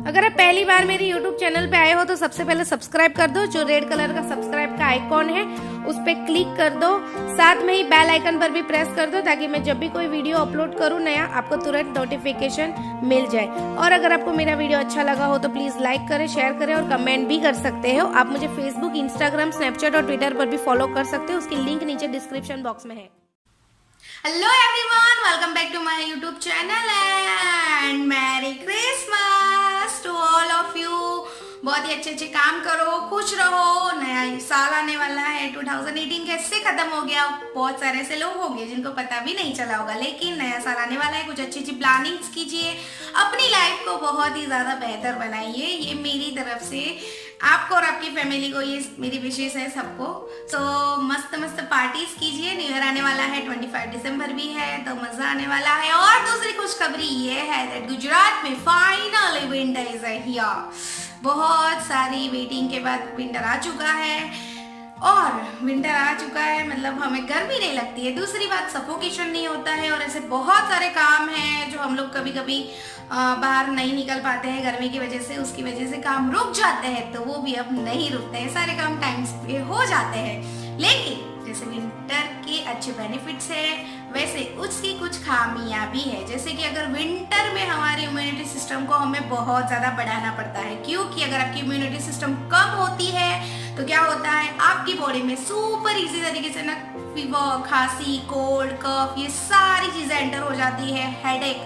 अगर आप पहली बार मेरे YouTube चैनल पे आए हो तो सबसे पहले सब्सक्राइब कर दो। जो रेड कलर का सब्सक्राइब का आइकॉन है उस पर क्लिक कर दो। साथ में ही बेल आइकन पर भी प्रेस कर दो ताकि मैं जब भी कोई वीडियो अपलोड करूँ नया आपको तुरंत नोटिफिकेशन मिल जाए। और अगर आपको मेरा वीडियो अच्छा लगा हो तो प्लीज लाइक करें, शेयर करें और कमेंट भी कर सकते हो। आप मुझे फेसबुक, इंस्टाग्राम, स्नैपचैट और ट्विटर पर भी फॉलो कर सकते हो। उसकी लिंक नीचे डिस्क्रिप्शन बॉक्स में है। Hello everyone, welcome back to my YouTube channel and merry Christmas to all of you. बहुत ही अच्छे काम करो, खुश रहो। नया साल आने वाला है। 2018 कैसे खत्म हो गया, बहुत सारे ऐसे लोग होंगे जिनको पता भी नहीं चला होगा, लेकिन नया साल आने वाला है। कुछ अच्छी प्लानिंग्स कीजिए, अपनी लाइफ को बहुत ही ज्यादा बेहतर बनाइए। ये मेरी तरफ से आपको और आपकी फैमिली को ये मेरी विशेष है सबको। तो मस्त मस्त पार्टीज कीजिए। न्यू ईयर आने वाला है, 25 दिसंबर भी है, तो मजा आने वाला है। और दूसरी खुशखबरी ये है दैट गुजरात में फाइनली विंटर इज हियर। बहुत सारी वेटिंग के बाद विंटर आ चुका है और विंटर आ चुका है मतलब हमें गर्मी नहीं लगती है। दूसरी बात, सफोकेशन नहीं होता है। और ऐसे बहुत सारे काम हैं जो हम लोग कभी कभी बाहर नहीं निकल पाते हैं गर्मी की वजह से, उसकी वजह से काम रुक जाते हैं, तो वो भी अब नहीं रुकते हैं। सारे काम टाइम पे हो जाते हैं। लेकिन जैसे विंटर के अच्छे बेनिफिट्स है वैसे उसकी कुछ खामियां भी है। जैसे कि अगर विंटर में हमारी इम्यूनिटी सिस्टम को हमें बहुत ज्यादा बढ़ाना पड़ता है, क्योंकि अगर आपकी इम्यूनिटी सिस्टम कम होती है तो क्या होता है, आपकी बॉडी में सुपर इजी तरीके से ना फीवर, खांसी, कोल्ड, कफ, ये सारी चीजें एंटर हो जाती है। हेडेक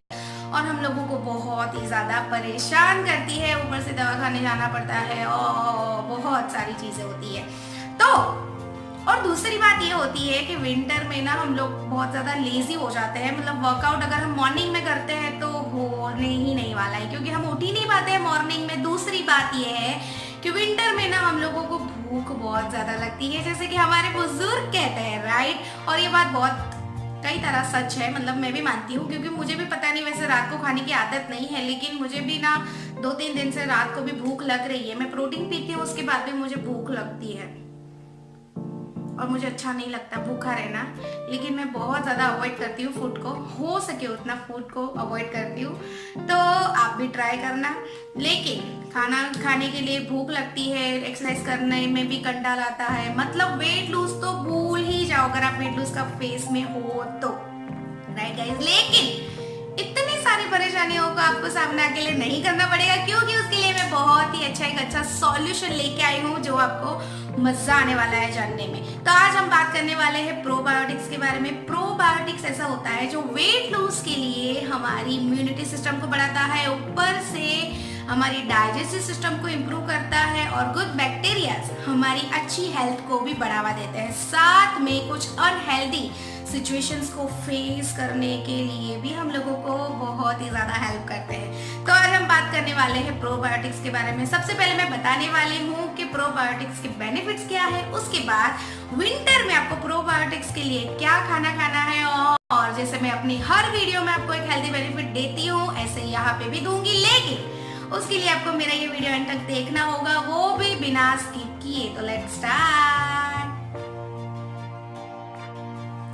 और हम लोगों को बहुत ही ज्यादा परेशान करती है। ऊपर से दवाखाने जाना पड़ता है और बहुत सारी चीजें होती है। तो और दूसरी बात ये होती है कि विंटर में ना हम लोग बहुत ज्यादा लेजी हो जाते हैं। मतलब वर्कआउट अगर हम मॉर्निंग में करते हैं तो होने ही नहीं वाला है, क्योंकि हम उठ ही नहीं पाते हैं मॉर्निंग में। दूसरी बात ये है कि विंटर में ना हम लोगों को भूख बहुत ज्यादा लगती है, जैसे कि हमारे बुजुर्ग कहते हैं, राइट। और ये बात बहुत कई तरह सच है, मतलब मैं भी मानती हूँ, क्योंकि मुझे भी पता नहीं, वैसे रात को खाने की आदत नहीं है, लेकिन मुझे भी ना 2-3 दिन से रात को भी भूख लग रही है। मैं प्रोटीन पीती हूँ, उसके बाद भी मुझे भूख लगती है और मुझे अच्छा नहीं लगता भूखा रहना। लेकिन मैं बहुत ज़्यादा अवॉइड करती हूँ फूड को, हो सके उतना फूड को अवॉइड करती हूँ। तो आप भी ट्राई करना। लेकिन खाना खाने के लिए भूख लगती है, एक्सरसाइज करने में भी कंटाल आता है। मतलब वेट लूज तो भूल ही जाओ अगर आप वेट लूज का फेस में हो तो, राइट गाइस। लेकिन इतनी सारी परेशानियों को आपको सामना अकेले नहीं करना पड़ेगा, क्योंकि उसके लिए मैं बहुत ही एक अच्छा सॉल्यूशन लेके आई हूँ जो आपको मजा आने वाला है जानने में। तो आज हम बात करने वाले हैं प्रोबायोटिक्स के बारे में। प्रोबायोटिक्स ऐसा होता है जो वेट लूज के लिए हमारी इम्यूनिटी सिस्टम को बढ़ाता है, ऊपर से हमारी डाइजेस्टिव सिस्टम को इम्प्रूव करता है और गुड बैक्टीरियाज हमारी अच्छी हेल्थ को भी बढ़ावा देते हैं। साथ में कुछ अनहेल्दी सिचुएशंस को फेस करने के लिए भी हम लोगों को बहुत ही ज्यादा हेल्प करते हैं। तो आज हम बात करने वाले हैं प्रोबायोटिक्स के बारे में। सबसे पहले मैं बताने वाली हूँ कि प्रोबायोटिक्स के बेनिफिट्स क्या है। उसके बाद विंटर में आपको प्रोबायोटिक्स के लिए क्या खाना खाना है, और जैसे मैं अपनी हर वीडियो में आपको एक हेल्दी बेनिफिट देती हूँ, ऐसे यहाँ पे भी दूंगी। लेकिन उसके लिए आपको मेरा ये वीडियो एंड तक देखना होगा, वो भी बिना स्किप किए। तो लेट्स स्टार्ट।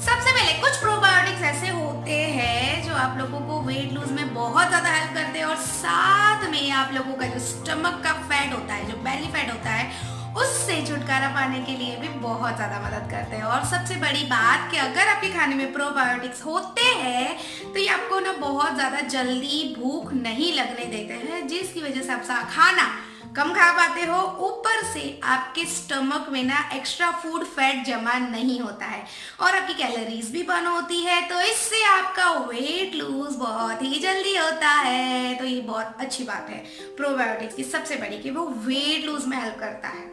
सबसे पहले कुछ प्रोबायोटिक्स ऐसे होते हैं जो आप लोगों को वेट लूज में बहुत ज्यादा हेल्प करते हैं और साथ में आप लोगों का जो स्टमक का फैट होता है, जो बेली फैट होता है, उससे छुटकारा पाने के लिए भी बहुत ज्यादा मदद करते हैं। और सबसे बड़ी बात कि अगर आपके खाने में प्रोबायोटिक्स होते हैं तो ये आपको ना बहुत ज्यादा जल्दी भूख नहीं लगने देते हैं, जिसकी वजह से आप खाना कम खा पाते हो। ऊपर से आपके स्टमक में ना एक्स्ट्रा फूड फैट जमा नहीं होता है और आपकी कैलोरीज भी बर्न होती है, तो इससे आपका वेट लूज बहुत ही जल्दी होता है। तो ये बहुत अच्छी बात है प्रोबायोटिक्स की, सबसे बड़ी कि वो वेट लूज में हेल्प करता है।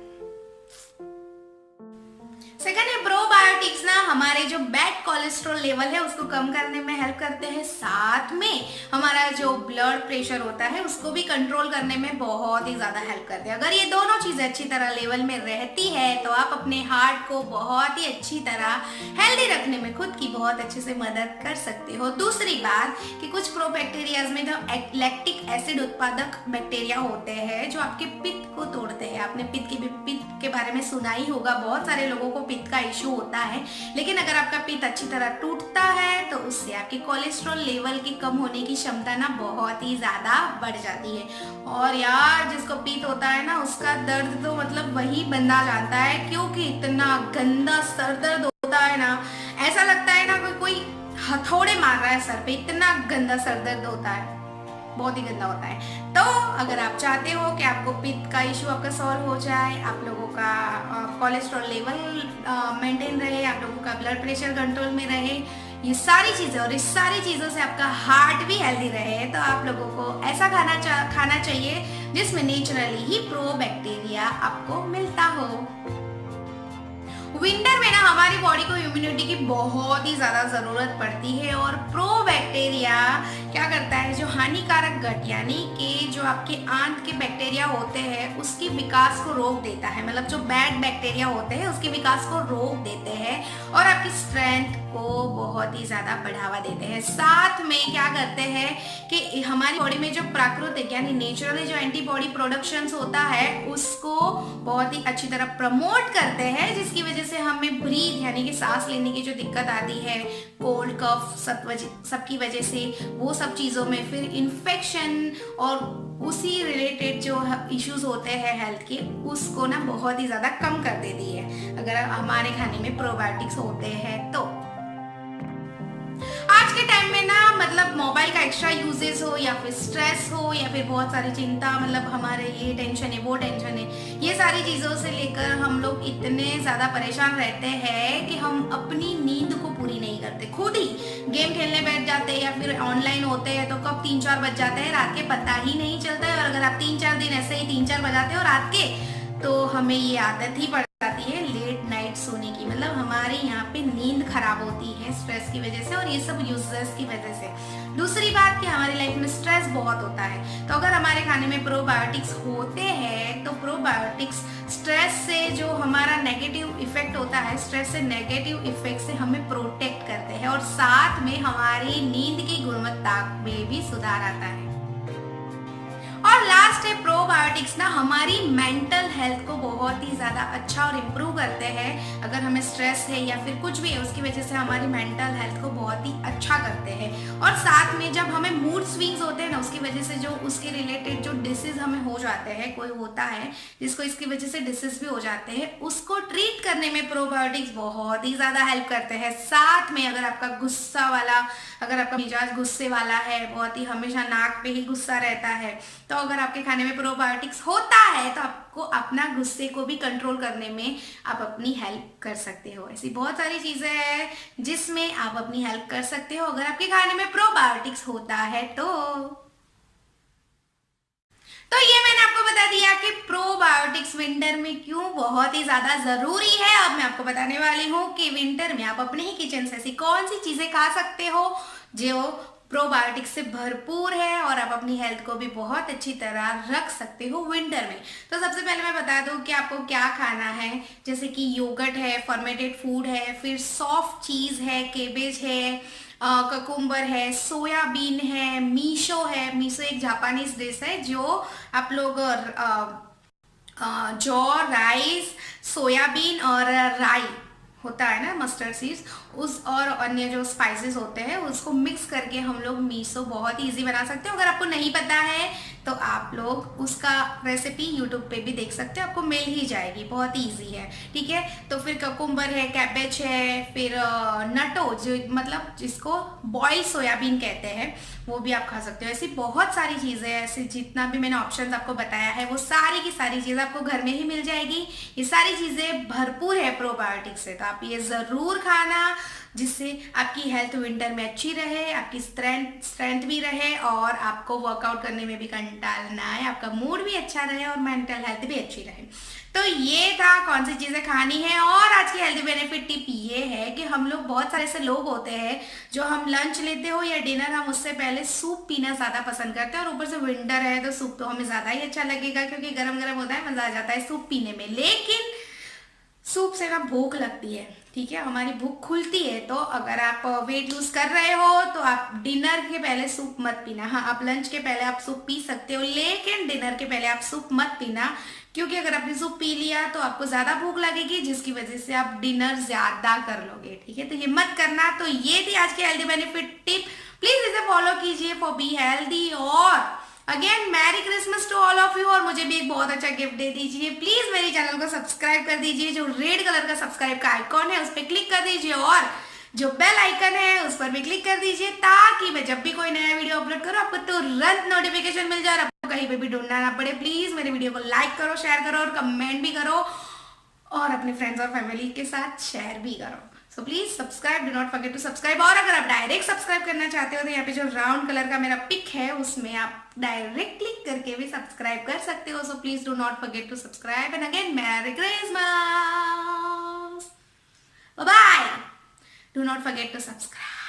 सेकंड है प्रोबायोटिक्स ना हमारे जो बैड कोलेस्ट्रॉल लेवल है उसको कम करने में हेल्प करते हैं। साथ में हमारा जो ब्लड प्रेशर होता है उसको भी कंट्रोल करने में बहुत ही ज्यादा हेल्प करते हैं। अगर ये दोनों चीजें अच्छी तरह लेवल में रहती है तो आप अपने हार्ट को बहुत ही अच्छी तरह हेल्दी रखने में खुद की बहुत अच्छे से मदद कर सकते हो। दूसरी बात कि कुछ प्रोबैक्टीरियाज में जो लैक्टिक एसिड उत्पादक बैक्टीरिया होते हैं जो आपके पित्त को तोड़ते हैं। आपने पित्त के बारे में सुना ही होगा, बहुत सारे लोगों को पित्त का इशू होता है, लेकिन अगर आपका पित्त अच्छी तरह टूटता है तो उससे आपके कोलेस्ट्रॉल लेवल की कम होने की क्षमता ना बहुत ही ज्यादा बढ़ जाती है। और यार जिसको पित्त होता है ना उसका दर्द तो मतलब वही बंदा जानता है, क्योंकि इतना गंदा सर दर्द होता है ना, ऐसा लगता है ना कोई हथौड़े मार रहा है सर पे, इतना गंदा सर दर्द होता है, बहुत ही गंदा होता है। तो अगर आप चाहते हो कि आपको पित्त का इशू आपका सॉल्व हो जाए, आप लोगों का कोलेस्ट्रॉल लेवल मेंटेन रहे, आप लोगों का ब्लड प्रेशर कंट्रोल में रहे, ये सारी चीजें, और इस सारी चीजों से आपका हार्ट भी हेल्दी रहे, तो आप लोगों को ऐसा खाना चाहिए जिसमें नेचुरली ही प्रोबैक्टीरिया आपको मिलता हो। विंटर में ना हमारी बॉडी को इम्यूनिटी की बहुत ही ज्यादा जरूरत पड़ती है, और प्रोबैक्टीरिया क्या करता है, जो हानिकारक गट यानी कि जो आपके आंत के बैक्टीरिया होते हैं उसके विकास को रोक देता है, मतलब जो बैड बैक्टीरिया होते हैं उसके विकास को रोक देते हैं और आपकी स्ट्रेंथ को बहुत ही ज्यादा बढ़ावा देते हैं। साथ में क्या करते हैं कि हमारी बॉडी में जो प्राकृतिक यानी नेचुरली जो एंटीबॉडी प्रोडक्शंस होता है उसको बहुत ही अच्छी तरह प्रमोट करते हैं, जिसकी वजह से हमें ब्रीथ यानी कि सांस लेने की जो दिक्कत आती है, कोल्ड कफ सबकी वजह से, वो सब चीजों में, फिर इन्फेक्शन और उसी रिलेटेड जो इश्यूज होते हैं हेल्थ के, उसको ना बहुत ही ज्यादा कम कर देती है अगर हमारे खाने में प्रोबायोटिक्स होते हैं तो। आज के टाइम में ना मतलब मोबाइल का एक्स्ट्रा यूजेस हो या फिर स्ट्रेस हो या फिर बहुत सारी चिंता, मतलब हमारे ये टेंशन है वो टेंशन है, ये सारी चीजों से लेकर हम लोग इतने ज्यादा परेशान रहते हैं कि हम अपनी नींद को पूरी नहीं करते, खुद ही गेम खेलने बैठ जाते हैं या फिर ऑनलाइन होते हैं तो कब 3-4 बज जाते हैं रात के, पता ही नहीं चलता है। और अगर आप 3-4 दिन ऐसे ही 3-4 बजाते हो रात के, तो हमें ये आदत ही पड़ जाती है लेट नाइट सोने की, मतलब हमारे यहाँ पे नींद खराब होती है स्ट्रेस की वजह से और ये सब यूजेस की वजह से। दूसरी बात कि हमारी लाइफ में स्ट्रेस बहुत होता है, तो अगर हमारे खाने में प्रोबायोटिक्स होते हैं तो प्रोबायोटिक्स स्ट्रेस से जो हमारा नेगेटिव इफेक्ट होता है, स्ट्रेस से नेगेटिव इफेक्ट से हमें प्रोटेक्ट करते हैं और साथ में हमारी नींद की गुणवत्ता में भी सुधार आता है। और लास्ट है प्रोबायोटिक्स ना हमारी मेंटल हेल्थ को बहुत ही ज्यादा अच्छा और इम्प्रूव करते हैं। अगर हमें स्ट्रेस है या फिर कुछ भी है उसकी वजह से हमारी मेंटल हेल्थ को बहुत ही अच्छा करते हैं। और साथ में जब हमें मूड स्विंग्स होते हैं ना उसकी वजह से जो उसके रिलेटेड जो डिसीज हमें हो जाते हैं, कोई होता है जिसको इसकी वजह से डिसीज भी हो जाते हैं, उसको ट्रीट करने में प्रोबायोटिक्स बहुत ही ज्यादा हेल्प करते हैं। साथ में अगर आपका गुस्सा वाला, अगर आपका मिजाज गुस्से वाला है, बहुत ही हमेशा नाक पे ही गुस्सा रहता है, तो अगर आपके खाने में प्रोबायोटिक्स होता है तो आपको अपना गुस्से को भी कंट्रोल करने में आप अपनी हेल्प कर सकते हो। ऐसी बहुत सारी चीजें हैं जिसमें आप अपनी हेल्प कर सकते हो अगर आपके खाने में प्रोबायोटिक्स होता है तो ये मैंने आपको बता दिया कि प्रोबायोटिक्स विंटर में क्यों बहुत ही ज्यादा जरूरी है। अब मैं आपको बताने वाली हूँ कि विंटर में आप अपने ही किचन से ऐसी कौन सी चीजें खा सकते हो जो प्रोबायोटिक्स से भरपूर है और आप अपनी हेल्थ को भी बहुत अच्छी तरह रख सकते हो विंटर में। तो सबसे पहले मैं बता दूं कि आपको क्या खाना है, जैसे कि योगर्ट है, फर्मेंटेड फूड है, फिर सॉफ्ट चीज है, केबेज है, ककुम्बर है, सोयाबीन है, मीशो है। मीशो एक जापानीज डिश है जो आप लोग जौ, राइस, सोयाबीन और राई होता है ना, मस्टर्ड सीड्स, उस और अन्य जो स्पाइसेस होते हैं उसको मिक्स करके हम लोग मीसो बहुत ही इजी बना सकते हो। अगर आपको नहीं पता है तो आप लोग उसका रेसिपी यूट्यूब पे भी देख सकते हो, आपको मिल ही जाएगी, बहुत ही इजी है। ठीक है, तो फिर ककुम्बर है, कैबेज है, फिर नटो जो मतलब जिसको बॉइल्ड सोयाबीन कहते हैं वो भी आप खा सकते हो। ऐसी बहुत सारी चीज़ें, ऐसे जितना भी मैंने ऑप्शन आपको बताया है वो सारी की सारी चीज़ें आपको घर में ही मिल जाएगी। ये सारी चीज़ें भरपूर है प्रोबायोटिक्स से, तो आप ये ज़रूर खाना जिससे आपकी हेल्थ विंटर में अच्छी रहे, आपकी स्ट्रेंथ भी रहे और आपको वर्कआउट करने में भी कंटाल ना आए, आपका मूड भी अच्छा रहे और मेंटल हेल्थ भी अच्छी रहे। तो ये था कौन सी चीज़ें खानी है। और आज की हेल्थ बेनिफिट टिप ये है कि हम लोग बहुत सारे ऐसे लोग होते हैं जो हम लंच लेते हो या डिनर, हम उससे पहले सूप पीना ज़्यादा पसंद करते हैं और ऊपर से विंटर है तो सूप तो हमें ज़्यादा ही अच्छा लगेगा क्योंकि गर्म गर्म होता है, मज़ा आ जाता है सूप पीने में। लेकिन सूप से ना भूख लगती है, ठीक है, हमारी भूख खुलती है। तो अगर आप वेट लूज कर रहे हो तो आप डिनर के पहले सूप मत पीना। हाँ, आप लंच के पहले आप सूप पी सकते हो, लेकिन डिनर के पहले आप सूप मत पीना, क्योंकि अगर आपने सूप पी लिया तो आपको ज्यादा भूख लगेगी, जिसकी वजह से आप डिनर ज्यादा कर लोगे, ठीक है। तो ये मत करना। तो ये थी आज की हेल्दी बेनिफिट टिप, प्लीज इसे फॉलो कीजिए फॉर बी हेल्दी। और again merry Christmas to all of you, और मुझे भी एक बहुत अच्छा गिफ्ट दे दीजिए। प्लीज मेरे चैनल को सब्सक्राइब कर दीजिए, जो रेड कलर का सब्सक्राइब का आइकॉन है उस पर क्लिक कर दीजिए, और जो बेल आइकन है उस पर भी क्लिक कर दीजिए, ताकि मैं जब भी कोई नया वीडियो अपलोड करूं आपको तुरंत नोटिफिकेशन मिल जाए और आपको कहीं पे भी ढूंढना ना पड़े। प्लीज मेरे वीडियो को लाइक करो, शेयर करो और कमेंट भी करो, और अपने फ्रेंड्स और फैमिली के साथ शेयर भी करो। So please subscribe, do not forget to subscribe. और अगर आप डायरेक्ट सब्सक्राइब करना चाहते हो तो यहाँ पे जो राउंड कलर का मेरा पिक है उसमें आप डायरेक्ट क्लिक करके भी सब्सक्राइब कर सकते हो। So please do not forget to subscribe, and again merry Christmas, bye bye, do not forget to subscribe.